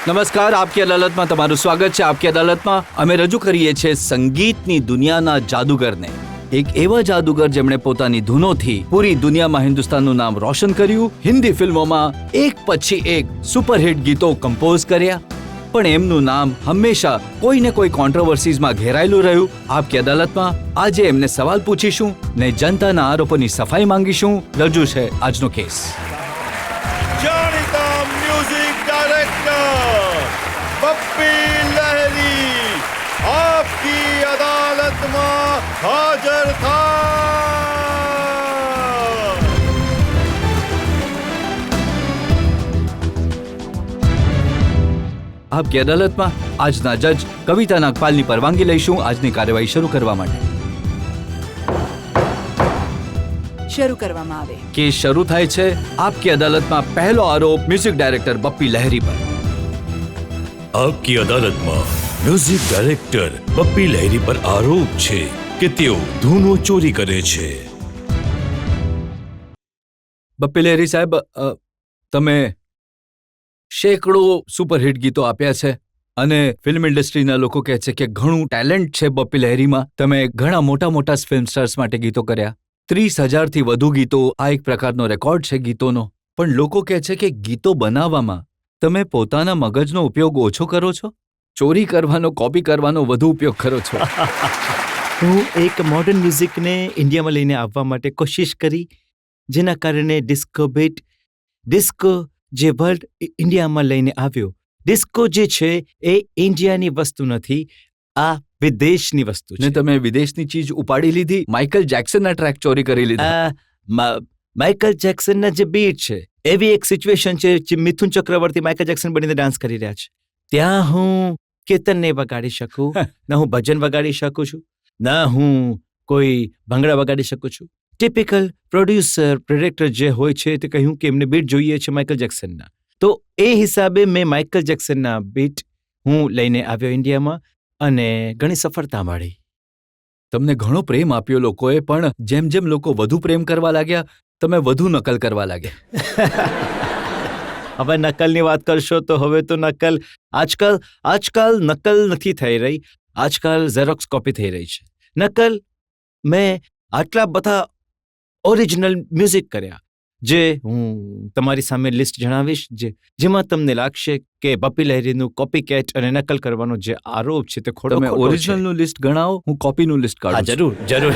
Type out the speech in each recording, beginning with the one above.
નમસ્કાર, આપકી અદાલતમાં તમારું સ્વાગત છે. આપકી અદાલતમાં અમે રજૂ કરીએ છીએ સંગીતની દુનિયાના જાદુગરને. એક એવા જાદુગર જેમણે પોતાની ધૂનોથી પૂરી દુનિયામાં હિન્દુસ્તાનનું નામ રોશન કર્યું, હિન્દી ફિલ્મોમાં એક પછી એક સુપરહિટ ગીતો કમ્પોઝ કર્યા, પણ એમનું નામ હંમેશા કોઈ ને કોઈ કોન્ટ્રોવર્સીઝમાં ઘેરાયેલું રહ્યું. આપકી અદાલતમાં આજે એમને સવાલ પૂછીશું ને જનતાના આરોપોની સફાઈ માંગીશું. રજૂ છે આજનો કેસ. જાણીતા મ્યુઝિક ડાયરેક્ટર બપ્પી લહેરી આપકી અદાલતમાં હાજર થાય. આપકી અદાલતમાં આજના જજ કવિતા નાગપાલની પરવાનગી લઈશું આજની કાર્યવાહી શરૂ કરવા માટે. શરૂ કરવામાં આવે. કેસ શરૂ થાય છે. આપકી અદાલતમાં પહેલો આરોપ મ્યુઝિક ડાયરેક્ટર બપ્પી લહેરી પર. આપકી અદાલતમાં મ્યુઝિક ડાયરેક્ટર બપ્પી લહેરી પર આરોપ છે કે તેઓ ધૂનો ચોરી કરે છે. બપ્પી લહેરી સાહેબ, તમે સેંકડો સુપરહિટ ગીતો આપ્યા છે અને ફિલ્મ ઇન્ડસ્ટ્રીના લોકો કહે છે કે ઘણું ટેલેન્ટ છે બપ્પી લહેરીમાં. તમે ઘણા મોટા મોટા ફિલ્મ સ્ટાર્સ માટે ગીતો કર્યા, 30,000થી વધુ ગીતો. આ એક પ્રકારનો રેકોર્ડ છે ગીતોનો. પણ લોકો કહે છે કે ગીતો બનાવવામાં તમે પોતાના મગજનો ઉપયોગ ઓછો કરો છો, ચોરી કરવાનો, કોપી કરવાનો વધુ ઉપયોગ કરો છો. હું એક મોડર્ન મ્યુઝિકને ઇન્ડિયામાં લઈને આવવા માટે કોશિશ કરી, જેના કારણે ડિસ્કો જે વર્લ્ડ ઇન્ડિયામાં લઈને આવ્યો. ડિસ્કો જે છે એ ઇન્ડિયાની વસ્તુ નથી, આ વિદેશની વસ્તુ ને છે. તમે વિદેશની ચીજ ઉપાડી લીધી, માઇકલ જેક્સનના ટ્રેક ચોરી કરી લીધા. માઇકલ જેક્સનના જે બીટ છે, એવી એક સિચ્યુએશન છે જે મિથુન ચક્રવર્તી માઇકલ જેક્સન બનીને ડાન્સ કરી રહ્યા છે. ત્યાં હું કીર્તન નહીં વગાડી શકું, ના હું ભજન વગાડી શકું છું, ના હું કોઈ ભંગડા વગાડી શકું છું. ટિપિકલ પ્રોડ્યુસર ડિરેક્ટર જે હોય છે તે કહ્યું કે એમને બીટ જોઈએ છે માઇકલ જેક્સનના, તો એ હિસાબે મેં માઇકલ જેક્સનના બીટ હું લઈને આવ્યો ઇન્ડિયામાં અને ઘણી સફળતા મળી. તમને ઘણો પ્રેમ આપ્યો લોકોએ, પણ જેમ જેમ લોકો વધુ પ્રેમ કરવા લાગ્યા તમે વધુ નકલ કરવા લાગ્યા. હવે નકલની વાત કરશો તો હવે તો નકલ આજકાલ નકલ નથી થઈ રહી, આજકાલ ઝેરોક્સ કોપી થઈ રહી છે. નકલ મેં આટલા બધા ઓરિજિનલ મ્યુઝિક કર્યા જે હું તમારી સામે લિસ્ટ જણાવીશ, જેમાં તમને લાગશે કે બપ્પી લહેરીનું કોપી કેટ અને નકલ કરવાનો જે આરોપ છે તે ખોટો તમે છે. ઓરિજિનલનું લિસ્ટ ગણાવો, હું કોપીનું લિસ્ટ હા, કાઢું. જરૂર.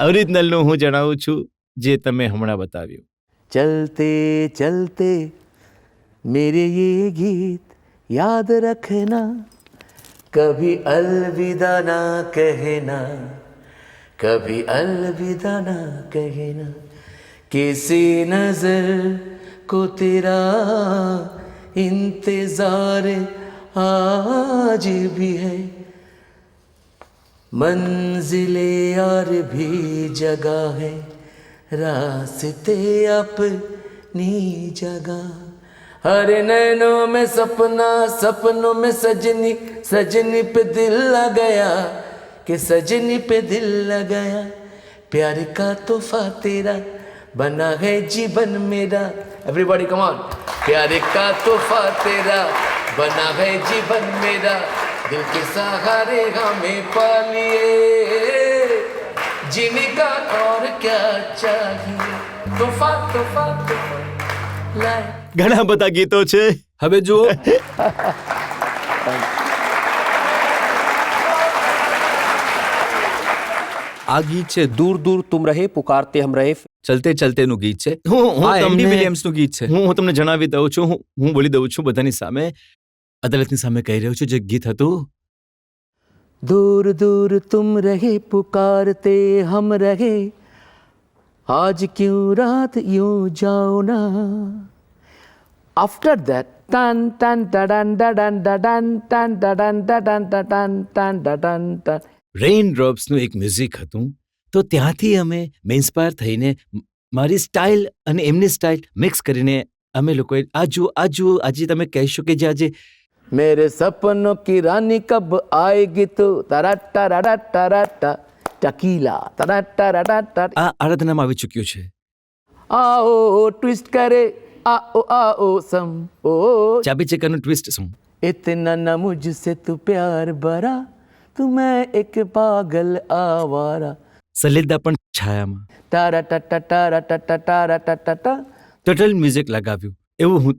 ઓરિજિનલનું હું જણાવું છું, જે તમે હમણાં બતાવ્યું. ચલતે ચલતે મેરે યે ગીત યાદ રખના, કભી અલવિદા ના કહેના, કભી અલવિદા ના કહેના, કિસી નજર કો તેરા ઇંતજાર આજ ભી है, मंजिले और भी जगह है, रास्ते अपनी जगह. हरे नैनों में सपना, सपनों में सजनी, सजनी पे दिल लगाया, कि सजनी पे दिल लगाया, प्यार का तोहफा तेरा बना है जीवन मेरा. Everybody come on. प्यार का तोहफा तेरा बना है जीवन मेरा, दिल के सहारे हमें पालिए, जीने का और क्या चाहिए, तोहफा तोहफा तोहफा लाए. ઘણા બધા ગીતો છે. હવે જુઓ, આ ગીત છે दूर दूर तुम रहे पुकारते हम रहे. ચલતે ચલતેનું ગીત છે. હું આ એન્ડી તમને વિલિયમ્સનું ગીત છે. હું તમને જણાવી દઉં છું, હું બોલી દઉં છું બધાની સામે, અદાલતની સામે કહી રહ્યો છું. જે ગીત હતું, दूर दूर तुम रहे पुकारते हम रहे, आज क्यों रात यूं जाओ ना. After that tan tan tadan tadan tadan tan tadan tadan tadan tan tadan tan rain ડ્રોપ્સનું એક મ્યુઝિક હતું. તો ત્યાંથી અમે ઇન્સ્પાયર થઈને મારી સ્ટાઇલ અને એમની સ્ટાઇલ મિક્સ કરીને અમે લોકોએ આજે તમે કહેશો કે જે આજે મેરે સપનો કી રાની કબ આએગી તો તરાટા રાટા રાટા ટકીલા તરાટા રાટા. આ આરાધનામાં આવી ચૂક્યું છે. आओ ट्विस्ट करे आओ सम ओ चाबी चक्करનું ટ્વિસ્ટ શું इतना न मुझसे तू प्यार भरा तू मैं एक पागल आवारा સલિદા પણ છાયામાં તારા ટા તારા ટા તારા ટા ટોટલ મ્યુઝિક લગાવ્યું એવું હું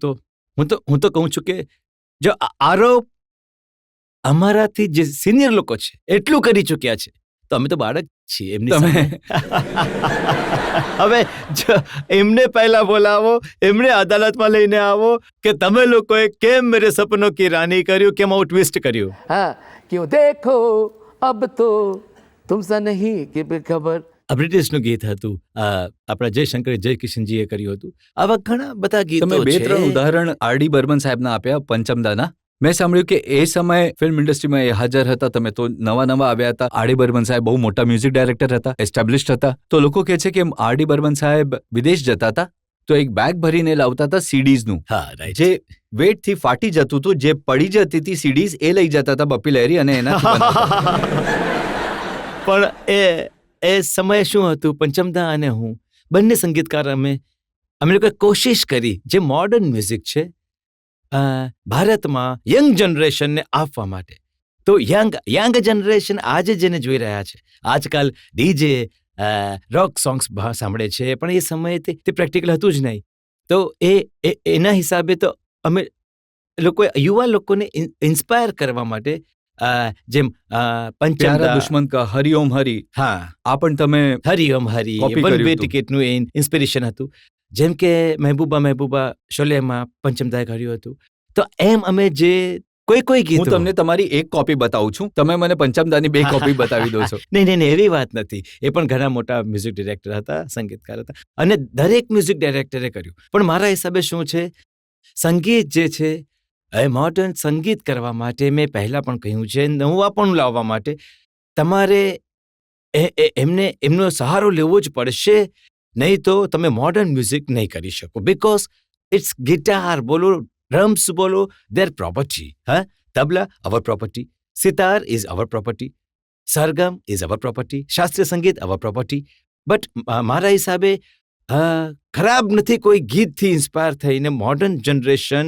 તો કહું છું કે જો આરોપ અમારાથી જે સિનિયર લોકો છે એટલું કરી ચૂક્યા છે તો અમે તો બાળક છીએ એમની સામે હવે જો એમને પહેલા બોલાવો એમને અદાલતમાં લઈને આવો કે તમે લોકોએ કેમ મેરે સપનો કી રાની કર્યું કેમ આવું ટ્વિસ્ટ કર્યું હા ક્યું દેખો અબ તો તુમસે નહીં કે ખબર આ બ્રિટિશનું ગીત હતું આપણા જયશંકર જયકિશનજીએ કર્યું હતું આવા ઘણા બધા ગીતો તમે બે છે. ત્રણ ઉદાહરણ આર.ડી. બર્મન સાહેબના આપ્યા પંચમદાના. મેં સાંભળ્યું કે એ સમયે ફિલ્મ ઇન્ડસ્ટ્રીમાં એ હાજર હતા, તમે તો નવા આવ્યા હતા. આર.ડી. બર્મન સાહેબ બહુ મોટા મ્યુઝિક ડાયરેક્ટર હતા, એસ્ટાબ્લિશ્ડ હતા. તો લોકો કહે છે કે આર.ડી. બર્મન સાહેબ વિદેશ જતા હતા તો એક બેગ ભરીને લાવતા હતા સીડીઝનું, હા રાઈટ જે વેટથી ફાટી જતું હતું, જે પડી જતી હતી સીડીઝ એ લઈ જતા હતા બપ્પી લહેરી અને એનાથી બનાવતા. પણ એ સમયે શું હતું, પંચમદા અને હું બંને સંગીતકાર અમે લોકોએ કોશિશ કરી જે મોડર્ન મ્યુઝિક છે ભારતમાં યંગ જનરેશનને આપવા માટે. તો યંગ જનરેશન આજે જેને જોઈ રહ્યા છે, આજકાલ ડીજે રોક સોંગ્સ સાંભળે છે, પણ એ સમયે તે પ્રેક્ટિકલ હતું જ નહીં. તો એના હિસાબે તો અમે લોકોએ યુવા લોકોને ઇન્સ્પાયર કરવા માટે જેમ પ્યારા પંચમદા દુશ્મન કા હરિ ઓમ હરિ, હા આ પણ તમે હરી ઓમ હરી Copy વન કર્યું વે હતું. ટિકિટનું ઇન્સ્પિરેશન હતું. જેમ કે મહેબૂબા શોલેમાં પંચમદાએ કર્યું હતું. તો એમ અમે જે કોઈ ગીતો હું તમને તમારી એક કોપી બતાવું છું, તમે મને પંચમદાની બે કોપી બતાવી દો છો. નહીં એવી વાત નથી. એ પણ ઘણા મોટા મ્યુઝિક ડિરેક્ટર હતા, સંગીતકાર હતા, અને દરેક મ્યુઝિક ડાયરેક્ટરે કર્યું. પણ મારા હિસાબે શું છે, સંગીત જે છે એ મોડર્ન સંગીત કરવા માટે મેં પહેલાં પણ કહ્યું છે, નવાપણું લાવવા માટે તમારે એમનો સહારો લેવો જ પડશે. નહીં તો તમે મોડર્ન મ્યુઝિક નહીં કરી શકો. બિકોઝ ઇટ્સ ગિટાર બોલો, ડ્રમ્સ બોલો, દેર પ્રોપર્ટી. હા, tabla our property, sitar is our property, sargam is our property, શાસ્ત્રીય સંગીત અવર પ્રોપર્ટી. બટ મારા હિસાબે ખરાબ નથી કોઈ ગીતથી ઇન્સ્પાયર થઈને મોડર્ન જનરેશન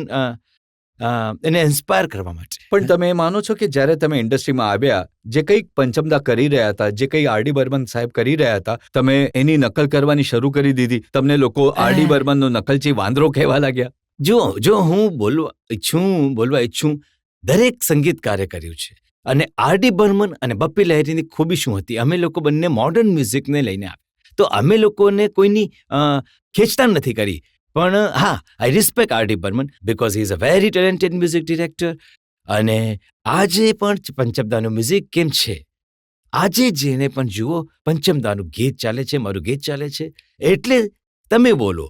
એને ઇન્સ્પાયર કરવા માટે. પણ તમે એ માનો છો કે જ્યારે તમે ઇન્ડસ્ટ્રીમાં આવ્યા, જે કંઈક પંચમદા કરી રહ્યા હતા, જે કંઈ આર.ડી. બર્મન સાહેબ કરી રહ્યા હતા, તમે એની નકલ કરવાની શરૂ કરી દીધી, તમને લોકો આર.ડી. બર્મનનો નકલચી વાંદરો કહેવા લાગ્યા? જો હું બોલવા ઈચ્છું દરેક સંગીતકારે કર્યું છે. અને આર.ડી. બર્મન અને બપ્પી લહેરીની ખૂબી શું હતી, અમે લોકો બંને મોડર્ન મ્યુઝિકને લઈને આવ્યા. તો અમે લોકોને કોઈની ખેંચતાણ નથી કરી. પણ હા, I respect R D. Burman because he is a very talented music director. અને આજે પણ પંચમદાનું મ્યુઝિક કેમ છે, આજે જેને પણ જુઓ પંચમદાનું ગીત ચાલે છે, મારું ગીત ચાલે છે, એટલે તમે બોલો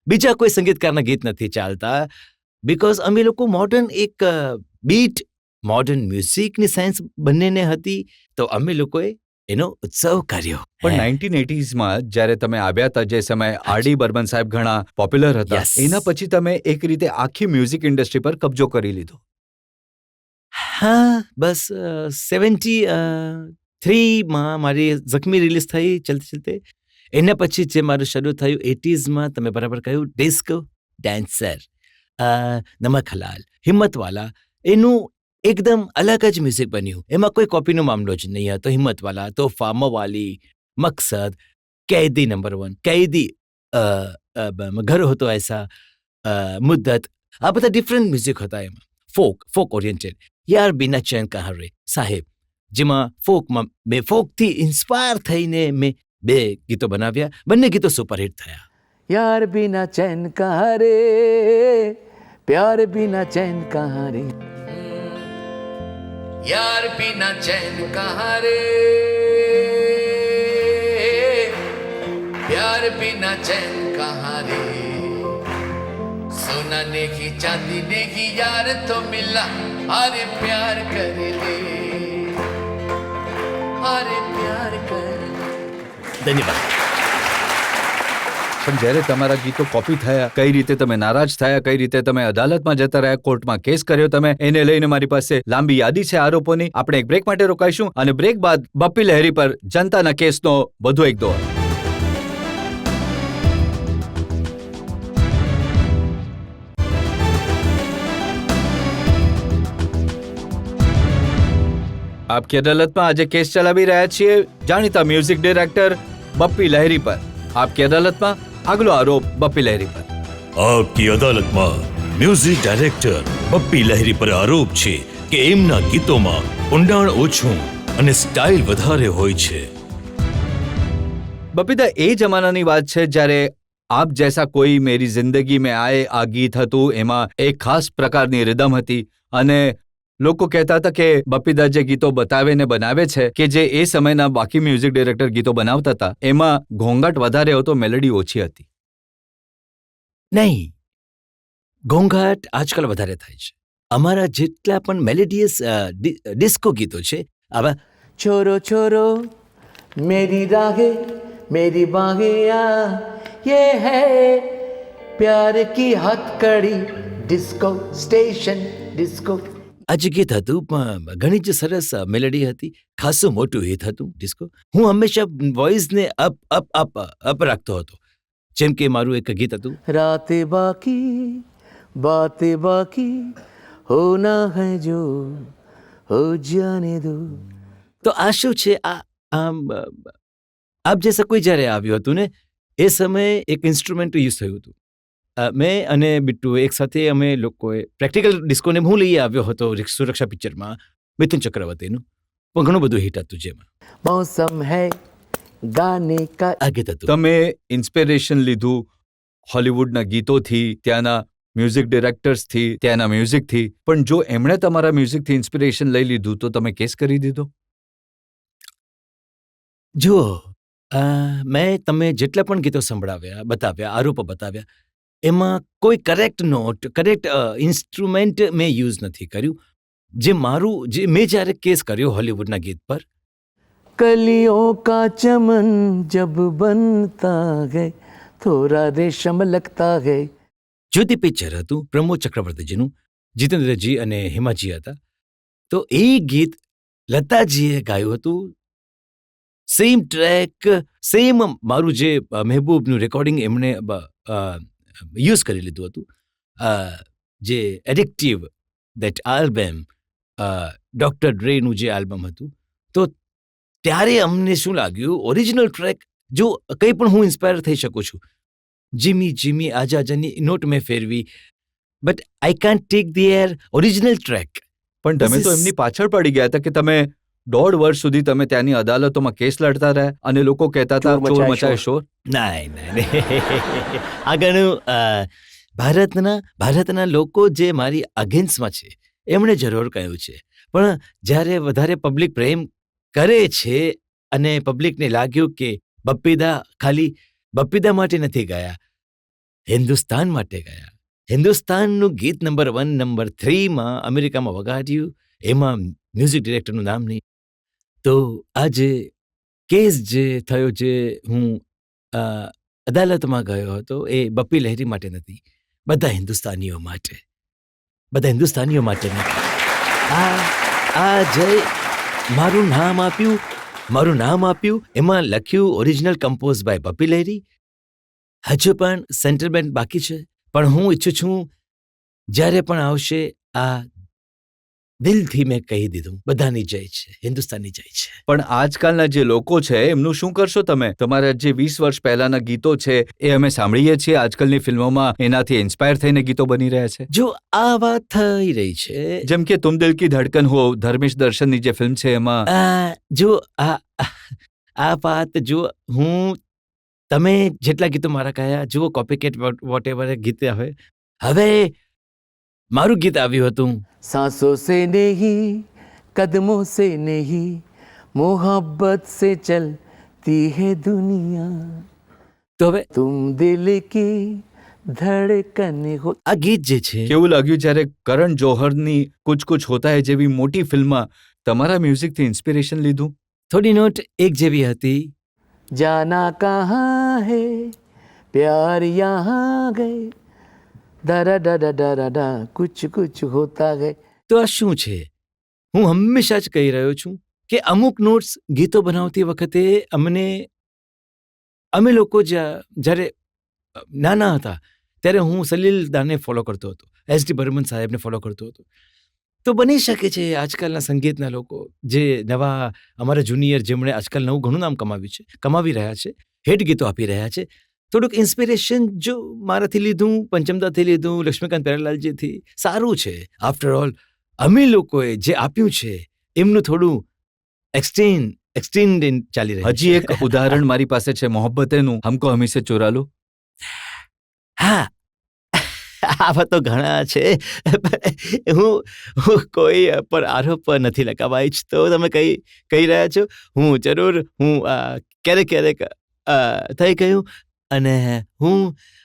બીજા કોઈ સંગીતકારના ગીત નથી ચાલતા. બિકોઝ અમે લોકો મોડર્ન એક બીટ, મોડર્ન મ્યુઝિકની સાયન્સ બંનેને હતી, તો અમે લોકોએ એનો ઉત્સવ કર્યો. પણ 1980s જ્યારે તમે આવ્યા હતા, જે સમયે આર.ડી. બર્મન સાહેબ ઘણા પોપ્યુલર હતા, Yes. એના પછી તમે એક રીતે આખી મ્યુઝિક ઇન્ડસ્ટ્રી પર કબજો કરી લીધો. હા, બસ 73માં મારી ઝખમી રિલીઝ થઈ ચલતે. એના પછી જે મારું શરૂ થયું 80sમાં, તમે બરાબર કહ્યું, ડિસ્કો ડાન્સર, નમક હલાલ, હિમ્મતવાલા, એનું એકદમ અલગ જ મ્યુઝિક બન્યું. એમાં કોઈ કોપીનો મામલો જ નહીં હતો. હિમ્મતવાલા, તોફા, મવાલી, મકસદ, कैदी नंबर 1, कैदी घर हो तो ऐसा, मुद्दत, આ બધા ડિફરન્ટ મ્યુઝિક હતા. એમાં ફોક ઓરિએન્ટેડ, યાર બિના ચેન કહા રે સાહેબ, જેમાં મેં ફોકથી ઇન્સ્પાયર થઈને મેં 2 ગીતો બનાવ્યા. બંને ગીતો સુપરહિટ થયા. યાર બિના ચેન કહા રે, પ્યાર બિના ચેન કહા રે, यार बिना चैन कहाँ रे, प्यार बिना चैन कहाँ रे, सोना नेगी चांदी नेगी यार तो मिला, अरे प्यार कर ले, अरे प्यार कर ले. धन्यवाद. પણ જ્યારે તમારા ગીતો કોપી થયા, કઈ રીતે તમે નારાજ થયા, કઈ રીતે તમે અદાલતમાં જતા રહ્યા, કોર્ટમાં કેસ કર્યો તમે, એને લઈને મારી પાસે લાંબી યાદી છે આરોપોની. આપણે એક બ્રેક માટે રોકાઈશું અને બ્રેક બાદ બપ્પી લહેરી પર જનતાના કેસનો વધુ એક દોર. આપકી અદાલતમાં આજે કેસ ચલાવી રહ્યા છીએ જાણીતા મ્યુઝિક ડિરેક્ટર બપ્પી લહેરી પર. આપકી અદાલતમાં આગલો આરોપ બપ્પી લહેરી પર. આપકી અદાલતમાં મ્યુઝિક ડાયરેક્ટર બપ્પી લહેરી પર આરોપ છે કે એમના ગીતોમાં ઊંડાણ ઓછું અને સ્ટાઇલ વધારે હોય છે. બપ્પીદા, એ જમાનાની વાત છે જ્યારે આપ જૈસા કોઈ મેરી જિંદગી મેં આયે આ ગીત હતું. એમાં એક ખાસ પ્રકારની રિધમ હતી અને લોકો કહેતા હતા કે બપ્પીદા જે ગીતો બતાવે ને બનાવે છે કે જે એ સમયના બાકી મ્યુઝિક ડિરેક્ટર ગીતો બનાવતા હતા એમાં ઘોંઘાટ વધારે હતો, મેલેડી ઓછી હતી. નહીં, ઘોંઘાટ આજકાલ વધારે થાય છે. અમારા જેટલા પણ મેલેડિયસ ડિસ્કો ગીતો છે આવા છોરો છોરો મેરી રાહે मेरी बाहें आ ये है प्यार की हथकड़ी डिस्को स्टेशन डिस्को આ જે ગીત હતું પણ ઘણી જ સરસ મેલેડી હતી, ખાસું મોટું હિટ હતું ડિસ્કો. હું હંમેશા વોઇસને અપ અપ અપ અપ રાખતો હતો. જેમ કે મારું એક ગીત હતું રાતે બાકી બાતે બાકી હોના હૈ જો હો જાને દો. તો આ શું છે, આમ આપ જૈસા કોઈ જ્યારે આવ્યું હતું ને એ સમયે એક ઇન્સ્ટ્રુમેન્ટ યુઝ થયું હતું. મેં અને બિટ્ટુ એક સાથે અમે લોકોએ પ્રેક્ટિકલ ડિસ્કોને હું લઈ આવ્યો હતો સુરક્ષા પિક્ચરમાં મિથુન ચક્રવર્તીનું, પણ ઘણું બધું હિટ હતું જેમાં મૌસમ હૈ ગાને કા આ ગીત હતું. તમે ઇન્સ્પિરેશન લીધું હોલિવૂડના ગીતોથી, ત્યાંના મ્યુઝિક ડિરેક્ટર્સથી, ત્યાંના મ્યુઝિકથી, પણ જો એમણે તમારા મ્યુઝિકથી ઇન્સ્પિરેશન લઈ લીધું તો તમે કેસ કરી દીધો? જુઓ, મેં તમે જેટલા પણ ગીતો સંભળાવ્યા, બતાવ્યા, આરોપો બતાવ્યા, એમાં કોઈ કરેક્ટ નોટ, કરેક્ટ ઇન્સ્ટ્રુમેન્ટ મેં યુઝ નથી કર્યું. જે મારું જે મેં જ્યારે કેસ કર્યો હોલિવૂડના ગીત પર, કલિયો કા ચમન જબ બનતા ગયે થોડા રેશમ લગતા ગયે, જ્યોતિ પિક્ચર હતું, પ્રમોદ ચક્રવર્તીજીનું, જીતેન્દ્રજી અને હિમાજી હતા. તો એ ગીત લતાજીએ ગાયું હતું. સેમ ટ્રેક, સેમ મારું જે મહેબૂબનું રેકોર્ડિંગ એમણે યુઝ કરી લીધું હતું. જે એડિક્ટિવ દેટ આલ્બમ, ડૉક્ટર ડ્રેનું જે આલ્બમ હતું. તો ત્યારે અમને શું લાગ્યું, ઓરિજિનલ ટ્રેક, જો કંઈ પણ હું ઇન્સ્પાયર થઈ શકું છું. જીમી જીમી આજા આજાની નોટ મેં ફેરવી, but I can't take the air original track. પણ તમે તો એમની પાછળ પડી ગયા હતા કે તમે 1.5 વર્ષ સુધી તમે ત્યાંની અદાલતોમાં કેસ લડતા રહ્યા અને લોકો કહેતા હતા ચોર મચાય શોર. નહીં, આ ઘણું ભારતના લોકો જે મારી અગેન્સ્ટમાં છે એમણે જરૂર કહ્યું છે, પણ જ્યારે વધારે પબ્લિક પ્રેમ કરે છે અને પબ્લિકને લાગ્યું કે બપ્પીદા ખાલી બપ્પીદા માટે નથી ગયા, હિન્દુસ્તાન માટે ગયા. હિન્દુસ્તાનનું ગીત નંબર 1, નંબર 3માં અમેરિકામાં વગાડ્યું, એમાં મ્યુઝિક ડિરેક્ટરનું નામ નહીં. તો આ જે કેસ જે થયો, જે હું અદાલતમાં ગયો હતો, એ બપ્પી લહેરી માટે નથી, બધા હિન્દુસ્તાનીઓ માટે, બધા હિન્દુસ્તાનીઓ માટે નથી. આ જે મારું નામ આપ્યું એમાં લખ્યું ઓરિજિનલ કમ્પોઝ બાય બપ્પી લહેરી. હજુ પણ સેન્ટલમેન્ટ બાકી છે, પણ હું ઈચ્છું છું જ્યારે પણ આવશે આ દિલથી મેં કહી દીધું, બધાની જય છે, હિન્દુસ્તાનની જય છે. પણ આજકાલના જે લોકો છે એમનું શું કરશો તમે? તમારા જે 20 વર્ષ પહેલાના ગીતો છે એ અમે સાંભળીએ છીએ આજકાલની ફિલ્મોમાં, એનાથી ઇન્સ્પાયર થઈને ગીતો બની રહ્યા છે. જો આ વાત થઈ રહી છે, જેમ કે તુમ દિલ કી ધડકન હો, ધર્મેશ દર્શનની જે ફિલ્મ છે એમાં, જો આ વાત, જો હું તમે જેટલા ગીતો મારા કહ્યા, જુઓ કોપીકેટ વોટ એવર ગીત આવે, હવે મારું ગીત આવ્યું હતું સાંસો સે નહીં કદમો સે નહીં મોહબ્બત સે ચલતી હૈ દુનિયા, તો હવે તુમ દિલ કી ધડકન હો. આ ગીત જે છે, કેવું લાગ્યું જ્યારે કરણ જોહરની કુછ કુછ હોતા હૈ જેવી મોટી ફિલ્મમાં તમારા મ્યુઝિકથી ઇન્સ્પિરેશન લીધું? થોડી નોટ એક જેવી હતી, જાના કહા હૈ પ્યાર યહાં ગયે દરા ડા ડા ડા કુછ કુછ હોતા ગયે. તો આ શું છે? હું હંમેશા જ કહી રહ્યો છું કે અમુક નોટ્સ ગીતો બનાવતી વખતે અમે લોકો જ્યારે નાના હતા ત્યારે હું સલીલ દાને ફોલો કરતો હતો, એસ ડી બર્મન સાહેબને ફોલો કરતો હતો. તો બની શકે છે આજકાલના સંગીતના લોકો જે નવા અમારા જુનિયર જેમણે આજકાલ નવું ઘણું નામ કમાવી રહ્યા છે, હિટ ગીતો આપી રહ્યા છે, થોડુંક ઇન્સ્પિરેશન જો મારાથી લીધું, પંચમદાથી લીધું, લક્ષ્મીકાંત પ્યારેલાલજીથી, સારું છે. આફ્ટર ઓલ અમે લોકોએ જે આપ્યું છે એમનું થોડું એક્સટેન્ડ ચાલી રહ્યું હજી છે. એક ઉદાહરણ મારી પાસે છે, મોહબ્બતેનું હમકો હમીસે ચોરા લો. હા, આવા તો ઘણા છે. હું કોઈ પર આરોપ નથી લગાવવા ઈચ્છતો. તમે કહી રહ્યા છો, હું ક્યારેક થઈ ગયું, અને હું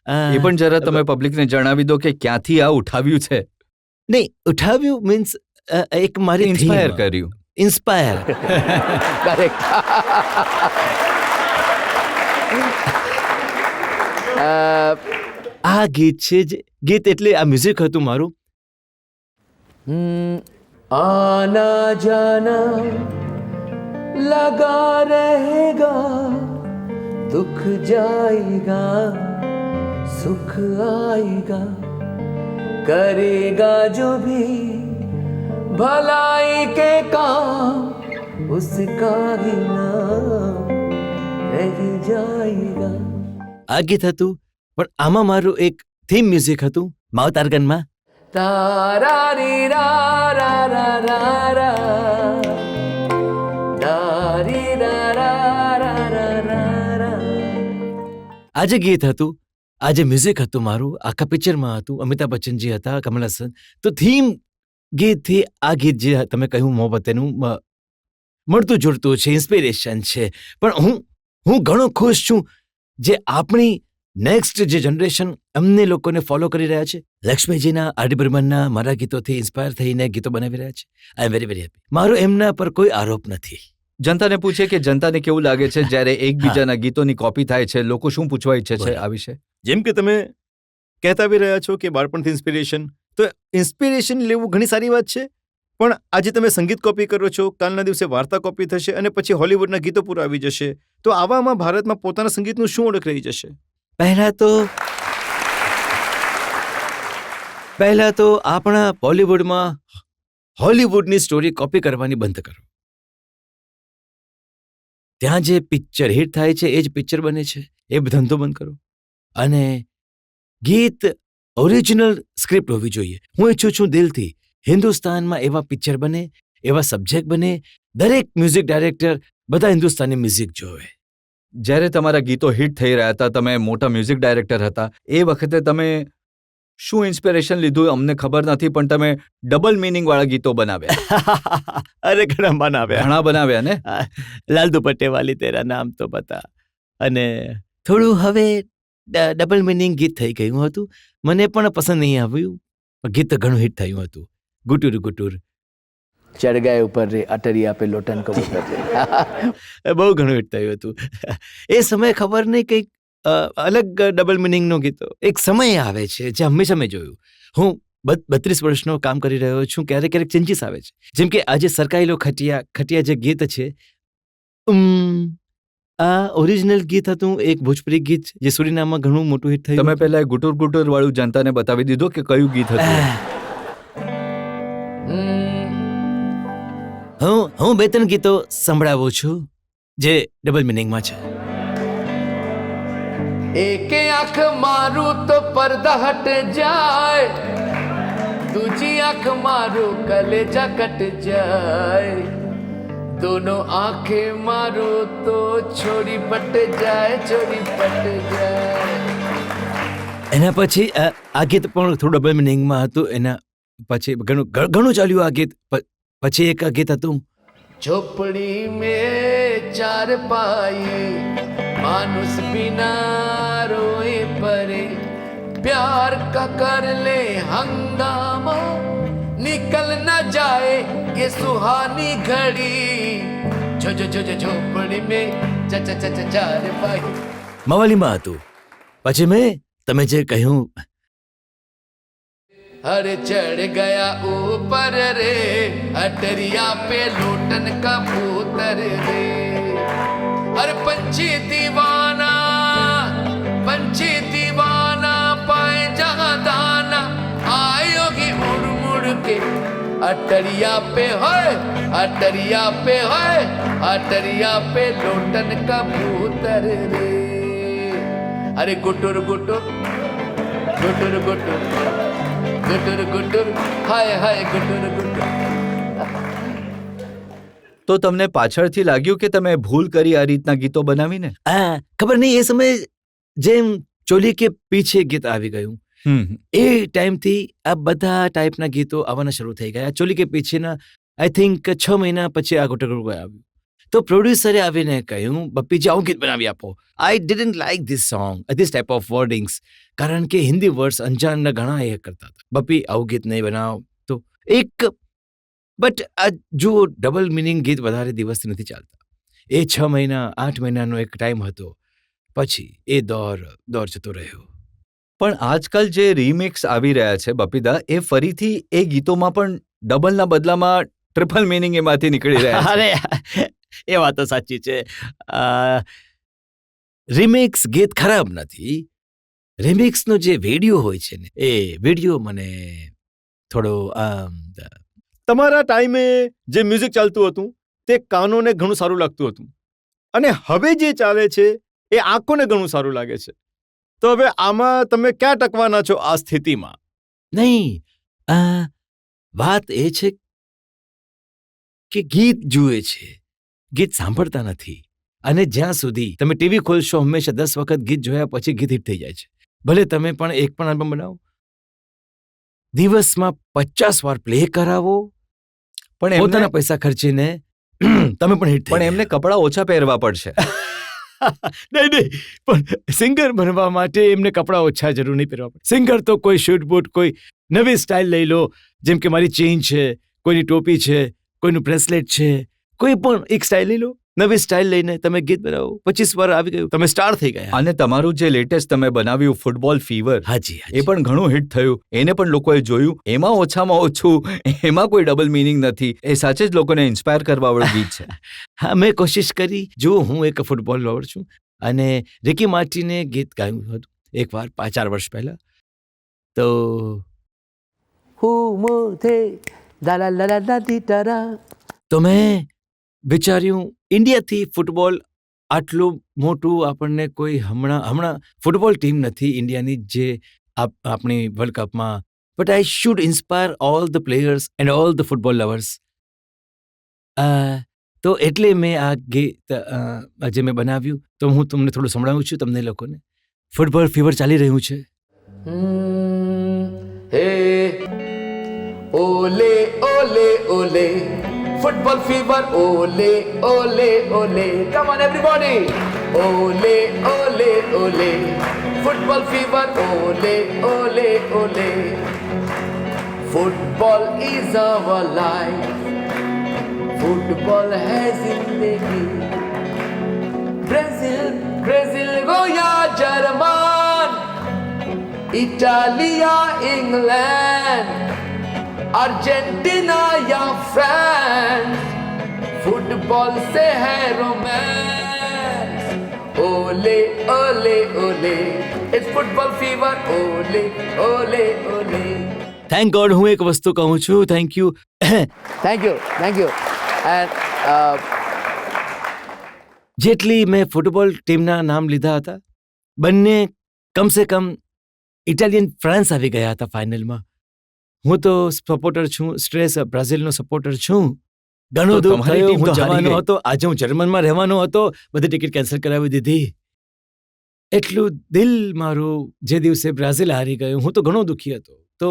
એ પણ જરા તમે પબ્લિકને જણાવી દો કે ક્યાંથી આ ઉઠાવ્યું છે, નહીં ઉઠાવ્યું મીન્સ એક મારી ઇન્સ્પાયર કર્યું. Inspire correct. આ ગીત છે ગીત એટલે આ મ્યુઝિક હતું મારું. આના જાના લગા રહેગા, दुख जाएगा सुख आएगा, करेगा जो भी भलाई के काम उसका ही नाम रह जाएगा. આ ગીત હતું, પણ આમાં મારું એક થીમ મ્યુઝિક હતું માવતારગનમાં. તારા રી રા રા રા રા રા, તારી રા રા રા રા રા. આ જે ગીત હતું, આ જે મ્યુઝિક હતું મારું, આખા પિક્ચરમાં હતું, અમિતાભ બચ્ચનજી હતા, કમલ હસન. તો થીમ ગીતથી આ ગીત જે તમે કહ્યું મોહબ્બતેનું મળતું જોડતું છે, ઇન્સ્પિરેશન છે. પણ હું ઘણો ખુશ છું જે આપણી નેક્સ્ટ જે જનરેશન અમને લોકોને ફોલો કરી રહ્યા છે. લક્ષ્મીજીના, આર.ડી. બર્મનના મારા ગીતોથી ઇન્સ્પાયર થઈને ગીતો બનાવી રહ્યા છે. આઈ એમ વેરી વેરી હેપી. મારો એમના પર કોઈ આરોપ નથી. જનતાને પૂછે કે જનતાને કેવું લાગે છે જ્યારે એકબીજાના ગીતોની કોપી થાય છે, લોકો શું પૂછવા ઈચ્છે છે આ વિશે? જેમ કે તમે કહેતા બી રહ્યા છો કે બાળપણથી ઇન્સ્પિરેશન, તો ઇન્સ્પિરેશન લેવું ઘણી સારી વાત છે, પણ આજે તમે સંગીત કોપી કરો છો, કાલના દિવસે વાર્તા કોપી થશે અને પછી હોલિવૂડના ગીતો પૂરા આવી જશે, તો આવામાં ભારતમાં પોતાના સંગીતનું શું ઓળખ રહી જશે? પહેલા તો આપણા બોલિવૂડમાં હોલિવૂડની સ્ટોરી કોપી કરવાની બંધ કરો. ત્યાં જે પિક્ચર હિટ થાય છે એ જ પિક્ચર બને છે, એ ધંધો બંધ કરો. અને ગીત ઓરિજિનલ સ્ક્રિપ્ટ હોવી જોઈએ. હું ઈચ્છું છું દિલથી હિન્દુસ્તાનમાં એવા પિક્ચર બને, એવા સબ્જેક્ટ બને, દરેક મ્યુઝિક ડાયરેક્ટર બધા હિન્દુસ્તાની મ્યુઝિક જોવે. જ્યારે તમારા ગીતો હિટ થઈ રહ્યા હતા, તમે મોટા મ્યુઝિક ડાયરેક્ટર હતા, એ વખતે તમે શું ઇન્સ્પિરેશન લીધું અમને ખબર નથી, પણ તમે ડબલ મિનિંગ વાળા ગીતો બનાવ્યા. અરે ઘણા બનાવ્યા ને. લાલ દુપટ્ટે વાલી તેરા નામ તો બતા. અને થોડું હવે ડબલ મિનિંગ ગીત થઈ ગયું હતું, મને પણ પસંદ નહીં આવ્યું. ગીત ઘણું હિટ થયું હતું. ગુટુર ગુટુર ચઢ ગયા ઉપર રે અટરિયા પે લોટન કબૂતર રે, બહુ ઘણું હિટ થયું હતું. એ સમયે ખબર નહીં કંઈક અલગ ડબલ મિનિંગનો ગીતો એક સમય આવે છે જે હંમેશા મેં જોયું. હું 32 વર્ષનો કામ કરી રહ્યો છું, ક્યારેક ચેન્જીસ આવે છે. જેમ કે આજે સરકાઈલો ખટિયા જે ગીત છે, આ ઓરિજિનલ ગીત હતું, એક ભોજપુરી ગીત જે સુરીનામમાં ઘણું મોટું હિટ થયું. તમે પહેલા ગુટુર ગુટુર વાળું જનતાને બતાવી દીધું કે કયું ગીત હતું. હું 2-3 ગીતો સંભળાવું છું જે ડબલ મિનિંગમાં છે. એકે આંખ મારું તો પડદા હટ જાય, દૂજી આંખ મારું કલેજા કટ જાય, દોનો આંખે મારું તો છોડી પટ જાય. એના પછી આ ગીત પણ થોડું ડબલ મિનિંગમાં હતું. એના પછી ઘણું ચાલ્યું આ ગીત. પછી એક ગીત હતું, ઝોપડી મેં ચાર પાયે मानुस बिना रोए परे, प्यार का कर ले हंगामा, निकल ना जाए ये सुहानी घड़ी, जो झोपड़ी में चार पाई. મવાલીમાં હતું. પછી મેં તમે જે કહ્યું, अरे चढ़ गया ऊपर रे अटरिया पे लोटन कबूतर रे, अरे पंछी दीवाना पाए जहाँ दाना, आयोगी उड़ मुड़ के अटरिया पे लोटन कबूतर रे अरे गुटुर गुटुर गुटुर गुटुर गुटुर गुटुर हाय हाय गुटुर गुटुर તો તમને પાછળથી લાગ્યું કે તમે ભૂલ કરી આ રીતના ગીતો બનાવીને? ખબર નહીં, એ સમયે જેમ ચોલી કે પીછે ગીત આવી ગયું એ ટાઈમથી આ બધા ટાઈપના ગીતો આવવાના શરૂ થઈ ગયા. ચોલી કે પીછેના આઈ થિંક 6 મહિના પછી આ ગુટુર ગુટુર આવ્યું. તો પ્રોડ્યુસરે આવીને કહ્યું, બપ્પીજી આવું ગીત બનાવી આપો. I didn't like this song, this type of wordings, કારણ કે હિન્દી વર્ડ્સ અંજાનના ઘણા એ કરતા હતા. બપ્પી આવું ગીત નહીં બનાવ. તો એક બટ આ જુઓ, ડબલ મિનિંગ ગીત વધારે દિવસથી નથી ચાલતા. એ 6 મહિના 8 મહિનાનો એક ટાઈમ હતો, પછી એ દોર જતો રહ્યો. પણ આજકાલ જે રીમિક્સ આવી રહ્યા છે બપીદા, એ ફરીથી એ ગીતોમાં પણ ડબલના બદલામાં ટ્રિપલ મિનિંગ એમાંથી નીકળી રહ્યા છે. અરે એ વાત તો સાચી છે. રિમિક્સ ગીત ખરાબ નથી. રિમિક્સનો જે વિડીયો હોય છે ને, એ વિડીયો મને થોડો તમારા ટાઈમે જે મ્યુઝિક ચાલતું હતું તે કાનોને ઘણું સારું લાગતું હતું, અને હવે જે ચાલે છે એ આંખોને ઘણું સારું લાગે છે. તો હવે આમાં તમે ક્યાં ટકવાના છો આ સ્થિતિમાં? નહીં, વાત એ છે કે ગીત જુએ છે, ગીત સાંભળતા નથી. અને જ્યાં સુધી તમે ટીવી ખોલશો, હંમેશા 10 વખત ગીત જોયા પછી ગીત હિટ થઈ જાય છે. ભલે તમે પણ એક પણ આલ્બમ બનાવો, દિવસમાં 50 વાર પ્લે કરાવો, પણ પોતાના પૈસા ખર્ચીને તમે પણ હિટ. પણ એમને કપડાં ઓછા પહેરવા પડશે. નહીં, પણ સિંગર બનવા માટે એમને કપડાં ઓછા જરૂર નહીં પહેરવા પડે. સિંગર તો કોઈ શૂટ બૂટ, કોઈ નવી સ્ટાઇલ લઈ લો, જેમ કે મારી ચેઇન છે, કોઈની ટોપી છે, કોઈનું બ્રેસલેટ છે, કોઈ પણ એક સ્ટાઇલ લઈ લો. નવી સ્ટાઇલ લઈને તમે ગીત બનાવો, 25 વાર આવી ગયું, તમે સ્ટાર થઈ ગયા. અને તમારું જે લેટેસ્ટ તમે બનાવ્યું ફૂટબોલ ફીવર, હાજી, એ પણ ઘણું હિટ થયું. એને પણ લોકોએ જોયું. એમાં ઓછામાં ઓછું, એમાં કોઈ ડબલ મિનિંગ નથી. એ સાચે જ લોકોને ઇન્સ્પાયર કરવા વાળું ગીત છે. હા, મેં કોશિશ કરી. જો હું એક ફૂટબોલ લવર છું, અને રિકી માર્ટિને ગીત ગાયું હતું એકવાર 4 વર્ષ પહેલા. તો તો મેં વિચાર્યું, ઇન્ડિયાથી ફૂટબોલ આટલું મોટું આપણને કોઈ હમણાં ફૂટબોલ ટીમ નથી ઇન્ડિયાની જે આપણી વર્લ્ડ કપમાં, but I should inspire all the players and all the football lovers. તો એટલે મેં આ ગીત જે મેં બનાવ્યું, તો હું તમને થોડું સંભળાવું છું તમને લોકોને. ફૂટબોલ ફીવર ચાલી રહ્યું છે. हे ओले ओले ओले फुटबॉल फीवर ओले ओले ओले कम ऑन एवरीबॉडी ओले ओले ओले फुटबॉल फीवर ओले ओले ओले football is our life football है जिंदगी ब्राजील ब्राजील गोया जर्मन इटालिया इंग्लैंड अर्जेंटीना या फ्रांस फुटबॉल से है रोमांस ओले ओले ओले इट्स फुटबॉल फीवर ओले ओले ओले. થેન્ક ગોડ, હું એક વસ્તુ કહું છું. Thank you. Thank you and જેટલી મેં ફૂટબોલ ટીમના નામ લીધા હતા, બંને કમસે કમ ઇટાલિયન ફ્રાન્સ આવી ગયા હતા ફાઇનલમાં. હું તો સપોર્ટર છું, સ્ટ્રેસ બ્રાઝિલનો સપોર્ટર છું. ઘણો દુઃખ તમારી થયો. ટીમ હું તો હારી જવાનો ગઈ. હતો, આજે હું જર્મનમાં રહેવાનો હતો, બધી ટિકિટ કેન્સલ કરાવી દીધી. એટલું દિલ મારું જે દિવસે બ્રાઝિલ હારી ગયું, હું તો ઘણો દુઃખી હતો. તો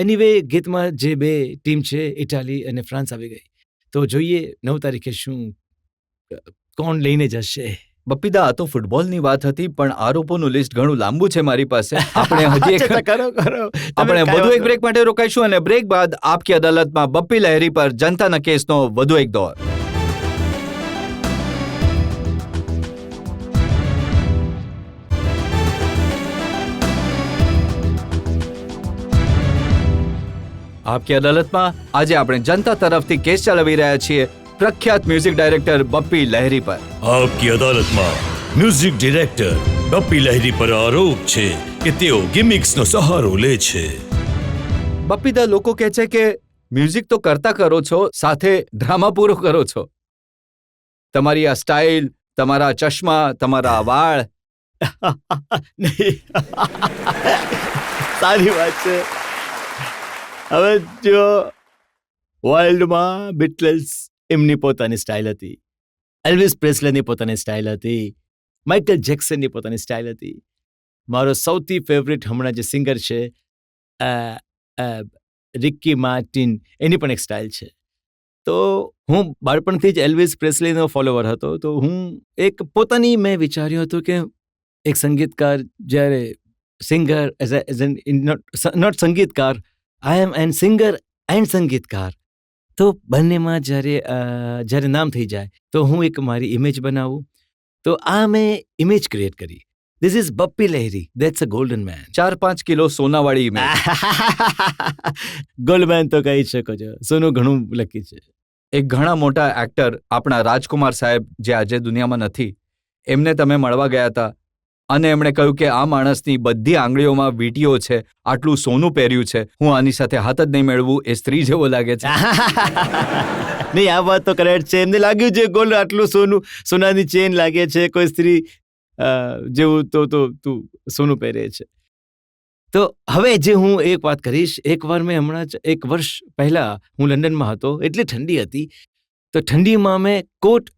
એનીવે, ગીતમાં જે 2 ટીમ છે, ઇટાલી અને ફ્રાન્સ આવી ગઈ. તો જોઈએ 9 તારીખે શું કોણ લઈને જશે. બપ્પીદા, આ તો ફૂટબોલની વાત હતી, પણ આરોપોનું લિસ્ટ ઘણું લાંબુ છે મારી પાસે. આપણે હજી એક કરો આપણે વધુ એક બ્રેક માટે રોકાઈશું, અને બ્રેક બાદ આપકી અદાલતમાં બપ્પી લહેરી પર જનતાના કેસનો વધુ એક દોર. આપકી અદાલતમાં આજે આપણે જનતા તરફથી કેસ ચલાવી રહ્યા છીએ પ્રખ્યાત મ્યુઝિક ડાયરેક્ટર બપ્પી લહેરી પર. આપકી અદાલતમાં મ્યુઝિક ડિરેક્ટર બપ્પી લહેરી પર આરોપ છે કે તેઓ ગિમિક્સનો સહારો લે છે. બપ્પીદા, લોકો કહે છે કે મ્યુઝિક તો કરતા કરો છો, સાથે ડ્રામા પૂરો કરો છો. તમારી આ સ્ટાઇલ, તમારા ચશ્મા, તમારા વાળ. નહીં. સારી વાત છે. હવે જો વર્લ્ડમાં બીટલ્સ એમની પોતાની સ્ટાઇલ હતી, એલ્વિસ પ્રેસ્લેની પોતાની સ્ટાઇલ હતી, માઇકલ જેક્સનની પોતાની સ્ટાઇલ હતી. મારો સૌથી ફેવરિટ હમણાં જે સિંગર છે રિકી માર્ટિન, એની પણ એક સ્ટાઇલ છે. તો હું બાળપણથી જ એલ્વિસ પ્રેસ્લીનો ફોલોવર હતો. તો હું એક પોતાની મેં વિચાર્યું હતું કે એક સંગીતકાર જ્યારે સિંગર નોટ સંગીતકાર, આઈ એમ એન સિંગર એન્ડ સંગીતકાર. તો બંનેમાં જ્યારે નામ થઈ જાય તો હું એક મારી ઇમેજ બનાવું. તો આ મેં ઇમેજ ક્રિએટ કરી. This is Bappi Lahiri, that's a golden man. 4-5 kilo સોનાવાળી ઇમેજ. ગોલ્ડમેન તો કહી શકો છો, સોનું ઘણું લકી છે. એક ઘણા મોટા એક્ટર આપણા રાજકુમાર સાહેબ, જે આજે દુનિયામાં નથી, એમને તમે મળવા ગયા હતા અને એમણે કહ્યું કે આ માણસની બધી આંગળીઓમાં વીંટીઓ છે, આટલું સોનું પહેર્યું છે, હું આની સાથે હાથ જ નહીં મેળવું, એ સ્ત્રી જેવો લાગે છે. નહીં, આ વાત તો કરેક્ટ છે. એમને લાગ્યું છે ગોલ્ડ આટલું સોનાની ચેન લાગે છે, કોઈ સ્ત્રી જેવું તો તું સોનું પહેરે છે. તો હવે જે હું એક વાત કરીશ, એકવાર મેં હમણાં જ 1 વર્ષ પહેલાં હું લંડનમાં હતો, એટલી ઠંડી હતી. તો ઠંડીમાં મેં કોટ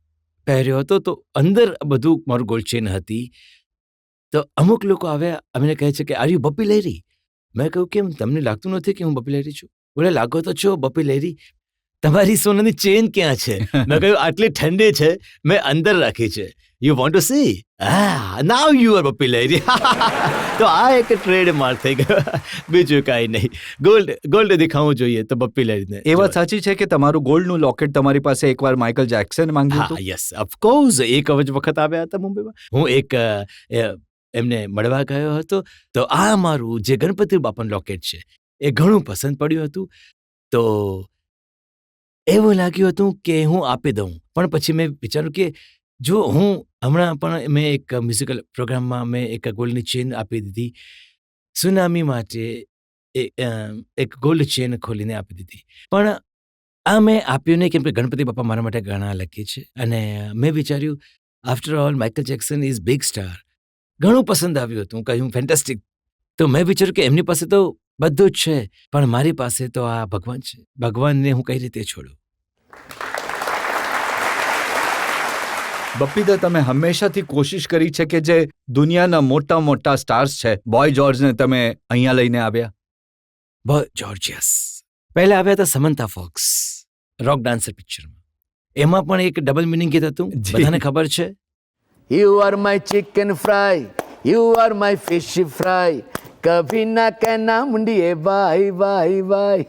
પહેર્યો હતો, તો અંદર બધું મારું ગોલ્ડ ચેન હતી. તો અમુક લોકો આવ્યા, અમને કહે છે કે આર યુ બપ્પી લહેરી? મેં કહ્યું કેમ, તમને લાગતું નથી કે હું બપ્પી લહેરી છું? બોલે લાગો તો છો બપ્પી લહેરી, તમારી સોનાની ચેન ક્યાં છે? મેં કહ્યું આટલી ઠંડી છે, મેં અંદર રાખી છે. You want to see? Now you are Bappi Lahiri. તો આ એક ટ્રેડ માર્ક થઈ ગયો, બીજું કાંઈ નહીં. ગોલ્ડ દેખાવું જોઈએ તો બપ્પી લહેરીને. એ વાત સાચી છે કે તમારું ગોલ્ડનું લોકેટ તમારી પાસે એકવાર માઇકલ જેક્સન માંગ્યું હા, હતું. Yes, of course. એક વખત આવ્યા હતા મુંબઈમાં, હું એક એમને મળવા ગયો હતો. તો આ મારું જે ગણપતિ બાપાનું લોકેટ છે એ ઘણું પસંદ પડ્યું હતું. તો એવું લાગ્યું હતું કે હું આપી દઉં, પણ પછી મેં વિચાર્યું કે જો હું હમણાં પણ મેં એક મ્યુઝિકલ પ્રોગ્રામમાં મેં એક ગોલ્ડની ચેન આપી દીધી, સુનામી માટે એક ગોલ્ડ ચેન ખોલીને આપી દીધી. પણ આ મેં આપ્યું નહીં, કેમ કે ગણપતિ બાપા મારા માટે ઘણા લકી છે. અને મેં વિચાર્યું after all Michael Jackson is big star, ઘણું પસંદ આવ્યું હતું, કહ્યું ફેન્ટાસ્ટિક. તો મેં વિચાર્યું કે એમની પાસે તો બધું જ છે, પણ મારી પાસે તો આ ભગવાન છે, ભગવાનને હું કઈ રીતે છોડું? બપ્પીદા, તમે હંમેશાથી કોશિશ કરી છે કે જે દુનિયાના મોટા મોટા સ્ટાર્સ છે, બોય જોર્જને તમે અહીંયા લઈને આવ્યા. બોય જોર્જિયસ પહેલા આવ્યા હતા સમંતા ફોક્સ રોક ડાન્સર પિક્ચરમાં. એમાં પણ એક ડબલ મિનિંગ ગીત હતું, જી. બધાને ખબર છે. You are my chicken fry, you are my fish fry, कभी ना कहना मुंडिए बाय बाय बाय.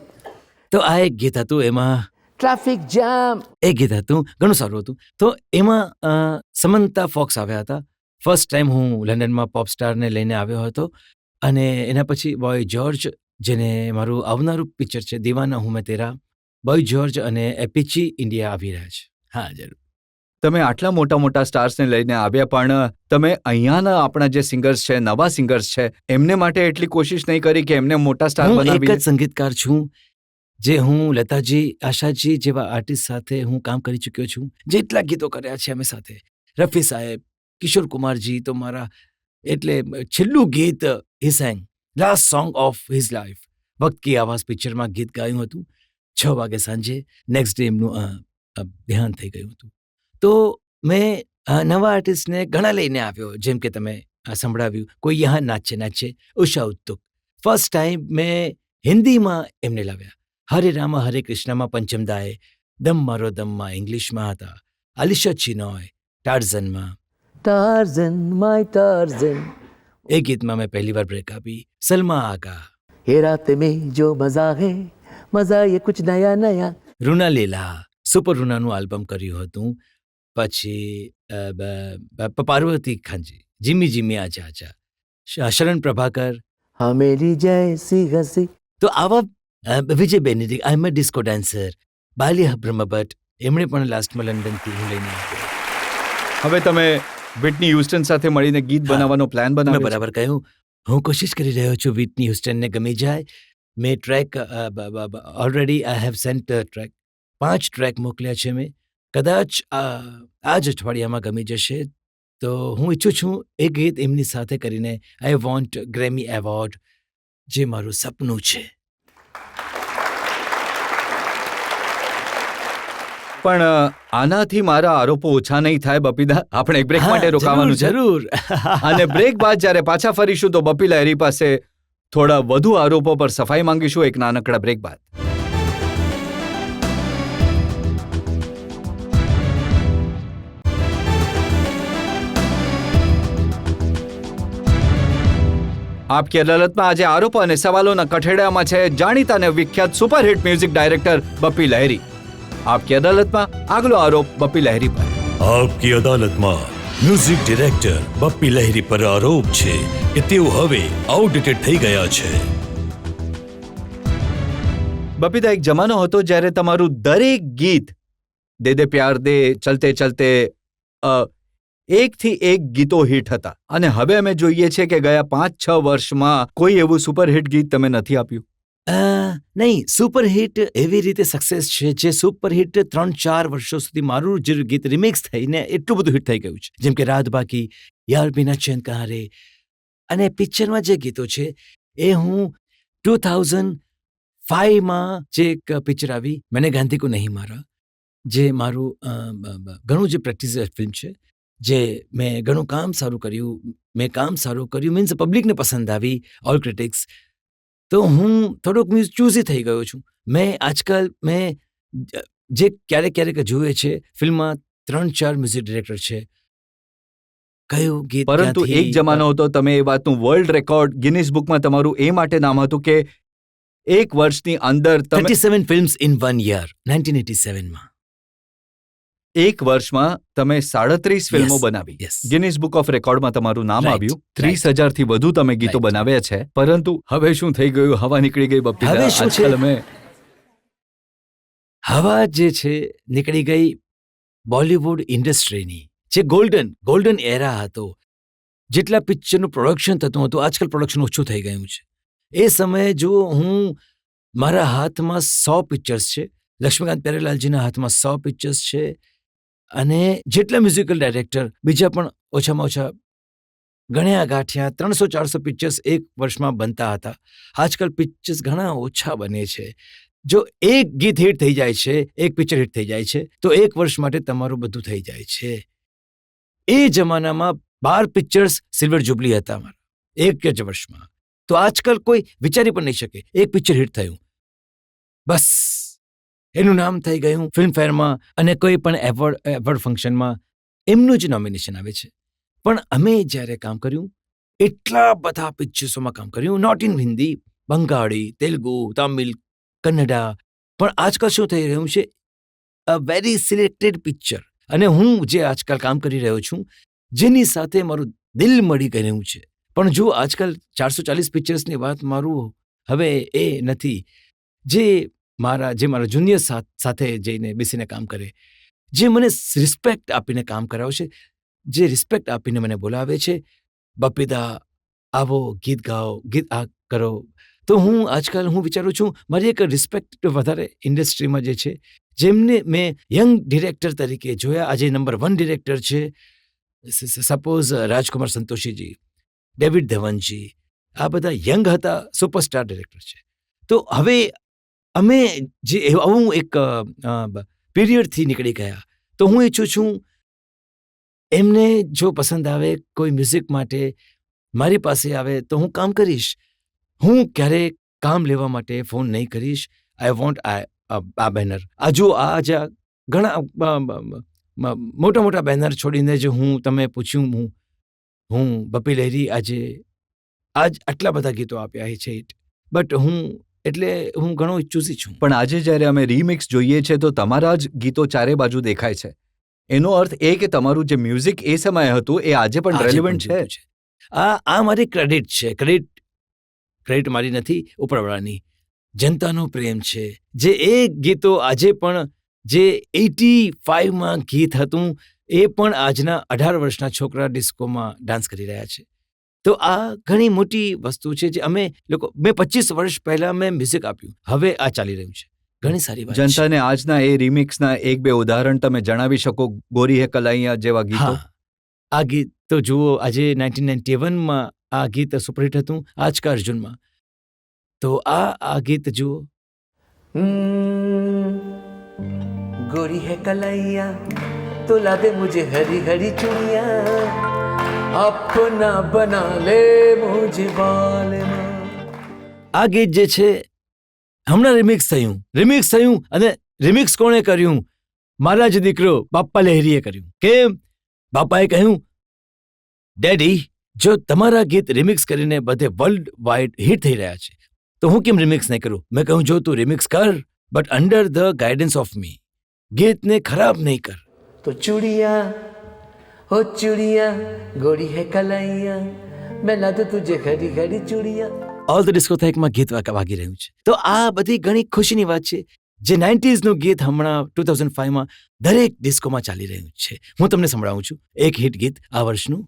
તો આ એક ગીત હતું, એમાં Traffic jam. એક ગીત હતું, ઘણું સારું હતું. તો એમાં સમંતા ફોક્સ આવ્યા હતા. ફર્સ્ટ ટાઈમ હું લંડનમાં પોપ સ્ટારને લઈને આવ્યો હતો. અને એના પછી બોય જોર્જ, જેને મારું આવનારું પિક્ચર છે દીવાના હું મેં તેરા, બોય જોર્જ અને એપિચી ઇન્ડિયા આવી રહ્યા છે. હા, જરૂર. તમે આટલા મોટા મોટા સ્ટાર્સને લઈને આવ્યા, પણ તમે અહીંયાના આપણા જે સિંગર્સ છે, નવા સિંગર્સ છે, એમને માટે એટલી કોશિશ નહીં કરી કે એમને મોટા સ્ટાર હું એક જ બનાવી? સંગીતકાર છું જે હું લતાજી, આશાજી જેવા આર્ટિસ્ટ સાથે હું કામ કરી ચૂક્યો છું. જેટલા ગીતો કર્યા છે અમે સાથે, રફી સાહેબ, કિશોર કુમારજી તો મારા, એટલે છેલ્લું ગીત he sang, last song of his life, Waqt Ki Awaz પિક્ચરમાં ગીત ગાયું હતું. 6 વાગે સાંજે, નેક્સ્ટ ડે એમનું દેહાંત થઈ ગયું હતું. તો મેં નવા આર્ટિસ્ટને ઘણા લઈને આવ્યો, જેમ કે તમે સંભળાવ્યું, કોઈ યહાં નાચે નાચે, ઉષા ઉત્તુક. ફર્સ્ટ ટાઈમ મેં હિન્દીમાં એમને લાવ્યા. હરે રામા હરે કૃષ્ણમાં પંચમદાએ, દમ મારો દમમાં ઇંગ્લિશમાં હતા. અલિશા ચિનોય ટાર્ઝનમાં, ટાર્ઝન માય ટાર્ઝન, એ ગીતમાં મેં પહેલી વાર બ્રેક આપી. સલમા આગા, ये रात में जो मजा है, मजा ये कुछ नया नया. રૂના લીલા, સુપર રૂનાનું આલ્બમ કર્યું હતું. પછી પાર્વતી ખાનજી, જીમી જીમી આજા આજા, શરણ પ્રભાકર. हमेली जैसी हंसी. તો આવા વિજય બેનેડિક, આઈ એમ અ ડિસ્કો ડાન્સર, બાલિયા બ્રહ્મભટ્ટ, એમણે પણ લાસ્ટમાં લંડનથી હું લઈને આવ્યો. હવે તમે વિટની હ્યુસ્ટન સાથે મળીને ગીત હા. બનાવવાનો પ્લાન મેં બનાવ્યો છે? બરાબર કહ્યું, હું કોશિશ કરી રહ્યો છું વિટની હ્યુસ્ટનને ગમી જાય. મેં track already I have sent track 5 track મોકલ્યા છે મેં. કદાચ આ જ અઠવાડિયામાં ગમી જશે તો હું ઈચ્છું છું એ ગીત એમની સાથે કરીને આઈ વોન્ટ ગ્રેમી એવોર્ડ, જે મારું સપનું છે. પણ આનાથી મારા આરોપો ઓછા નહીં થાય બપીદા. આપણે એક બ્રેક માટે હા, રોકાવાનું છે જરૂર અને બ્રેક બાદ જ્યારે પાછા ફરીશું તો બપી લહેરી પાસે થોડા વધુ આરોપો પર સફાઈ માંગીશું એક નાનકડા બ્રેક બાદ. આપકી અદાલતમાં આજે આરોપો અને સવાલોના કઠેડામાં છે જાણીતા અને વિખ્યાત સુપરહિટ મ્યુઝિક ડાયરેક્ટર બપ્પી લહેરી. આપકી અદાલતમાં આગલો આરોપ બપ્પી લહેરી પર. આપકી અદાલતમાં મ્યુઝિક ડિરેક્ટર બપ્પી લહેરી પર આરોપ છે કે તેઓ હવે આઉટડેટેડ થઈ ગયા છે. બપીદા, એક જમાનો હતો જ્યારે તમારું દરેક ગીત દે દે પ્યાર દે, ચલતે ચલતે, એકથી એક ગીતો હિટ હતા અને હવે અમે જોઈએ છીએ કે ગયા 5-6 વર્ષમાં કોઈ એવું સુપરહિટ ગીત તમે નથી આપ્યું. નહીં, સુપરહિટ એવી રીતે સક્સેસ છે જે સુપરહિટ 3-4 વર્ષો સુધી મારું જે ગીત રિમિક્સ થઈને એટલું બધું હિટ થઈ ગયું છે, જેમ કે રાત બાકી, યાર બિના ચેન કહા રે, અને પિક્ચરમાં જે ગીતો છે એ હું 2005માં જે એક પિક્ચર આવી મેને ગાંધી કો નહીં મારા, જે મારું ઘણું જે પ્રેક્ટિસ ફિલ્મ છે, જે મેં ઘણું કામ સારું કર્યું મીન્સ પબ્લિકને પસંદ આવી, ઓલ ક્રિટિક્સ. તો હું થોડોક ચૂઝી થઈ ગયો છું. મેં આજકાલ જે ક્યારેક જોઈએ છે ફિલ્મમાં 3-4 મ્યુઝિક ડિરેક્ટર છે, કયું ગીત પરંતુ એક જમાનો હતો તમે એ વાતનું વર્લ્ડ રેકોર્ડ ગિનિસ બુકમાં તમારું એ માટે નામ હતું કે એક વર્ષની અંદર તમે 37 ફિલ્મ્સ ઇન 1 યર 1987માં. એક વર્ષમાં તમે 37 ફિલ્મો Yes, બનાવી. yes. ગિનિસ બુક ઓફ રેકોર્ડમાં તમારું નામ Right, આવ્યું. right. 30,000 થી વધુ તમે ગીતો Right. બનાવ્યા છે. પરંતુ હવે શું થઈ ગયું? હવા નીકળી ગઈ બપ્પી. હવે શું છે? આજકાલ અમે હવા જે છે નીકળી ગઈ બોલિવૂડ ઇન્ડસ્ટ્રીની, જે ગોલ્ડન એરા હતો. જેટલા પિક્ચરનું પ્રોડક્શન થતું હતું આજકાલ પ્રોડક્શન ઓછું થઈ ગયું છે. એ સમયે જો હું મારા હાથમાં 100 પિક્ચર્સ છે, લક્ષ્મીકાંત પ્યારેલાલજીના હાથમાં 100 પિક્ચર્સ છે, અને જેટલા મ્યુઝિકલ ડાયરેક્ટર બીજા પણ ઓછામાં ઓછા ગણ્યા ગાંઠ્યા 300-400 પિક્ચર્સ એક વર્ષમાં બનતા હતા. આજકાલ પિક્ચર્સ ઘણા ઓછા બને છે. જો એક ગીત હિટ થઈ જાય છે, એક પિક્ચર હિટ થઈ જાય છે, તો એક વર્ષ માટે તમારું બધું થઈ જાય છે. એ જમાનામાં 12 પિક્ચર્સ સિલ્વર જુબલી હતા મારા એક જ વર્ષમાં. તો આજકાલ કોઈ વિચારી પણ નહીં શકે એક પિક્ચર હિટ થયું, બસ એનું નામ થઈ ગયું ફિલ્મફેરમાં, અને કોઈ પણ એવોર્ડ ફંક્શનમાં એમનું જ નોમિનેશન આવે છે. પણ અમે જ્યારે કામ કર્યું એટલા બધા પિક્ચર્સોમાં કામ કર્યું, નોટ ઇન હિન્દી, બંગાળી, તેલુગુ, તમિલ, કન્નડા. પણ આજકાલ શું થઈ રહ્યું છે, અ વેરી સિલેક્ટેડ પિક્ચર. અને હું જે આજકાલ કામ કરી રહ્યો છું જેની સાથે મારું દિલ મળી ગયું છે. પણ જો આજકાલ 440 પિક્ચર્સની વાત મારું હવે એ નથી, જે મારા જુનિયર સાથે જઈને બેસીને કામ કરે, જે મને રિસ્પેક્ટ આપીને કામ કરાવશે, જે રિસ્પેક્ટ આપીને મને બોલાવે છે, બપીદા આવો, ગીત ગાઓ, ગીત આ કરો. તો હું આજકાલ વિચારું છું મારી એક રિસ્પેક્ટ વધારે ઇન્ડસ્ટ્રીમાં જે છે, જેમને મેં યંગ ડિરેક્ટર તરીકે જોયા. આજે નંબર 1 ડિરેક્ટર છે સપોઝ રાજકુમાર સંતોષીજી, ડેવિડ ધવનજી, આ બધા યંગ હતા, સુપરસ્ટાર ડિરેક્ટર છે. તો હવે અમે જે આવું એક પીરિયડથી નીકળી ગયા, તો હું ઈચ્છું છું એમને જો પસંદ આવે કોઈ મ્યુઝિક માટે મારી પાસે આવે તો હું કામ કરીશ. હું ક્યારેય કામ લેવા માટે ફોન નહીં કરીશ. આઈ વોન્ટ આ બેનર. ઘણા મોટા બેનર છોડીને જો તમે પૂછ્યું હું બપ્પી લહેરી આજ આટલા બધા ગીતો આપ્યા છે, બટ હું ઘણો ચૂઝી છું. પણ આજે જ્યારે અમે રીમિક્સ જોઈએ છે તો તમારા જ ગીતો ચારે બાજુ દેખાય છે. એનો અર્થ એ કે તમારું જે મ્યુઝિક એ સમયે હતું એ આજે પણ રેલિવન્ટ છે. આ મારી ક્રેડિટ છે. ક્રેડિટ મારી નથી, ઉપરવાળાની. જનતાનો પ્રેમ છે. જે એ ગીતો આજે પણ જે 85માં ગીત હતું એ પણ આજના 18 વર્ષના છોકરા ડિસ્કોમાં ડાન્સ કરી રહ્યા છે. તો આ ઘણી મોટી વસ્તુ છે જે મેં 25 વર્ષ પહેલા મેં મ્યુઝિક આપ્યું, હવે આ ચાલી રહ્યું છે. ઘણી સારી વાત છે. જનતાને આજના એ રિમિક્સના એક બે ઉદાહરણ તમે જણાવી શકો, ગોરી હે કલાઈયા જેવા ગીતો? હા, આ ગીત તો જુઓ, આજે 1991માં આ ગીત સુપરહિટ હતું, આજ કા અર્જુનમાં. તો આ ગીત જુઓ. गोरी है कलैया तो ला दे मुझे हरी हरी चूड़ियाँ, अपना बना ले मुझे बाल में. આ ગીત જે છે હમણાં રિમિક્સ થયું અને રિમિક્સ કોણે કર્યું? મારા જ દીકરો બાપ્પા લહેરીએ કર્યું. કેમ? બાપાએ કહ્યું, ડેડી, જો તમારા ગીત રિમિક્સ કરીને બધે વર્લ્ડ વાઇડ હિટ થઈ રહ્યા છે તો હું કેમ રિમિક્સ નહીં કરું? મેં કહ્યું, જો તું રિમિક્સ કર, but under the guidance of me. ગીતને ખરાબ નહીં કર. तो चूड़ियाँ हो चूड़ियाँ, गोरी है कलैया, मैं ला दूँ तुझे हरी हरी चूड़ियाँ. ઓલ ધ ડિસ્કોથેકમાં ગીત વાગી રહ્યું છે. તો આ બધી ઘણી ખુશીની વાત છે. જે 90sનું ગીત હમણાં 2005માં દરેક ડિસ્કોમાં ચાલી રહ્યું છે. હું તમને સંભળાવું છું એક હિટ ગીત આ વર્ષનું.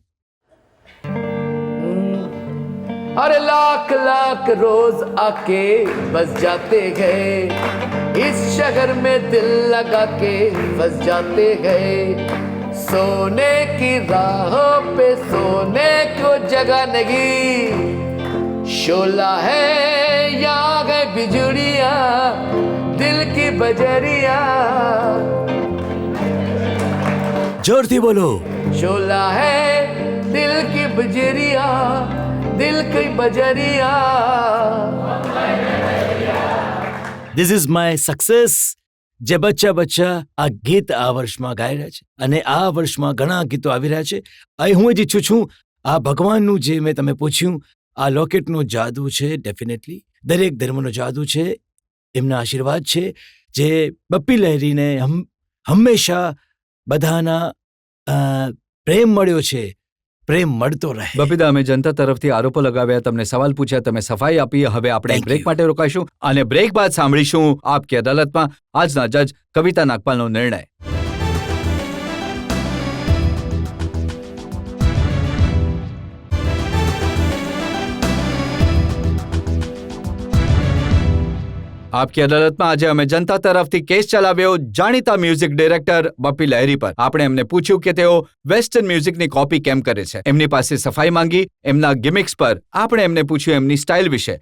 अरे लाख लाख रोज आके बस जाते गए, इस शहर में दिल लगा के बस जाते गए, सोने की राहों पे सोने को जगह नहीं, शोला है यहाँ गए बिजुड़िया दिल की बजरिया. જોરથી બોલો. शोला है दिल की बजरिया, दिल की बजरिया. This is my success. જે બચ્ચા આ ગીત આ વર્ષમાં ગાઈ રહ્યા છે અને આ વર્ષમાં ઘણા ગીતો આવી રહ્યા છે. અહીં હું જ ઈચ્છું છું આ ભગવાનનું જે મેં તમે પૂછ્યું, આ લોકેટનું જાદુ છે. ડેફિનેટલી દરેક ધર્મનો જાદુ છે, એમના આશીર્વાદ છે જે બપ્પી લહેરીને હંમેશા બધાના પ્રેમ મળ્યો છે. પ્રેમ મળતો રહે. બપીદા, અમે જનતા તરફથી આરોપો લગાવ્યા, તમને સવાલ પૂછ્યા, તમે સફાઈ આપી. હવે આપણે Thank બ્રેક you. માટે રોકાઈશું અને બ્રેક બાદ સાંભળીશું આપ કી અદાલતમાં આજના જજ કવિતા નાગપાલનો નિર્ણય. આપકી અદાલતમાં આજે અમે જનતા તરફથી કેસ ચલાવ્યો જાણીતા મ્યુઝિક ડિરેક્ટર બપ્પી લહેરી પર. આપણે એમને પૂછ્યું કે તેઓ વેસ્ટર્ન મ્યુઝિકની કોપી કેમ કરે છે. એમની પાસે સફાઈ માંગી. એમના ગિમિક્સ પર આપણે એમને પૂછ્યું એમની સ્ટાઇલ વિશે.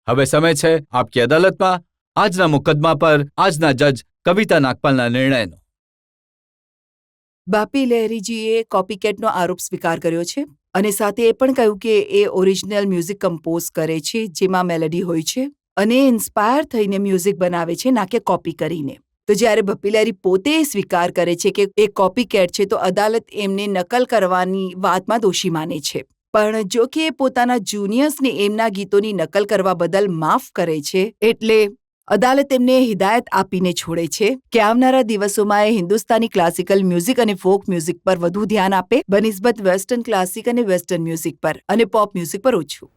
હવે સમય છે આપકી અદાલતમાં આજના મુકદ્દમા પર આજના જજ કવિતા નાગપાલના નિર્ણયનો. બાપી લહેરીજીએ કોપીકેટનો આરોપ સ્વીકાર કર્યો છે અને સાથે એ પણ કહ્યું કે એ ઓરિજિનલ મ્યુઝિક કમ્પોઝ કરે છે જેમાં મેલેડી હોય છે અને ઇન્સ્પાયર થઈને મ્યુઝિક બનાવે છે, ના કે કોપી કરીને. તો જ્યારે બપ્પી લહેરી પોતે સ્વીકાર કરે છે કે એ કોપીકેટ છે તો અદાલત એમને નકલ કરવાની વાતમાં દોષી માને છે. પણ જો કે એ પોતાના જુનિયર્સને એમના ગીતોની નકલ કરવા બદલ માફ કરે છે, એટલે અદાલત એમને હિદાયત આપીને છોડે છે કે આવનારા દિવસોમાં એ હિન્દુસ્તાની ક્લાસિકલ મ્યુઝિક અને ફોક મ્યુઝિક પર વધુ ધ્યાન આપે બનિસ્બત વેસ્ટર્ન ક્લાસિક અને વેસ્ટર્ન મ્યુઝિક પર, અને પોપ મ્યુઝિક પર ઓછું.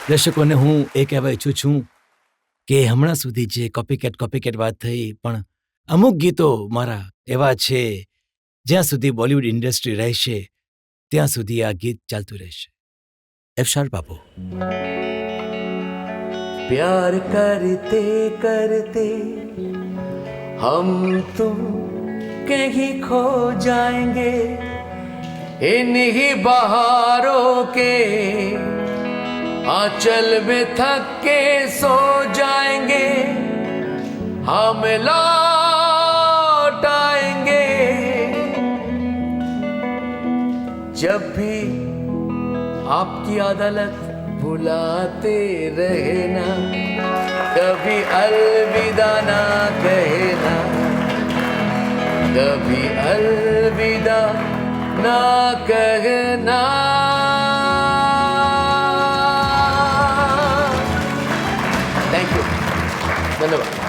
દર્શકોને હું એ કહેવા ઈચ્છું છું કે હમણાં સુધી જે કોપીકેટ વાત થઈ, પણ અમુક ગીતો મારા એવા છે જ્યાં સુધી બોલિવૂડ ઇન્ડસ્ટ્રી રહેશે ત્યાં સુધી આ ગીત ચાલતું રહેશે. એફશાર બાબુ. प्यार करते करते हम तुम कहीं खो जाएंगे, इन्हीं बहारों के आंचल में थक के सो जाएंगे, हम लौट आएंगे. जब भी आपकी अदालत बुलाते रहना, कभी अलविदा ना कहना, कभी अलविदा ना कहना. थैंक यू, धन्यवाद.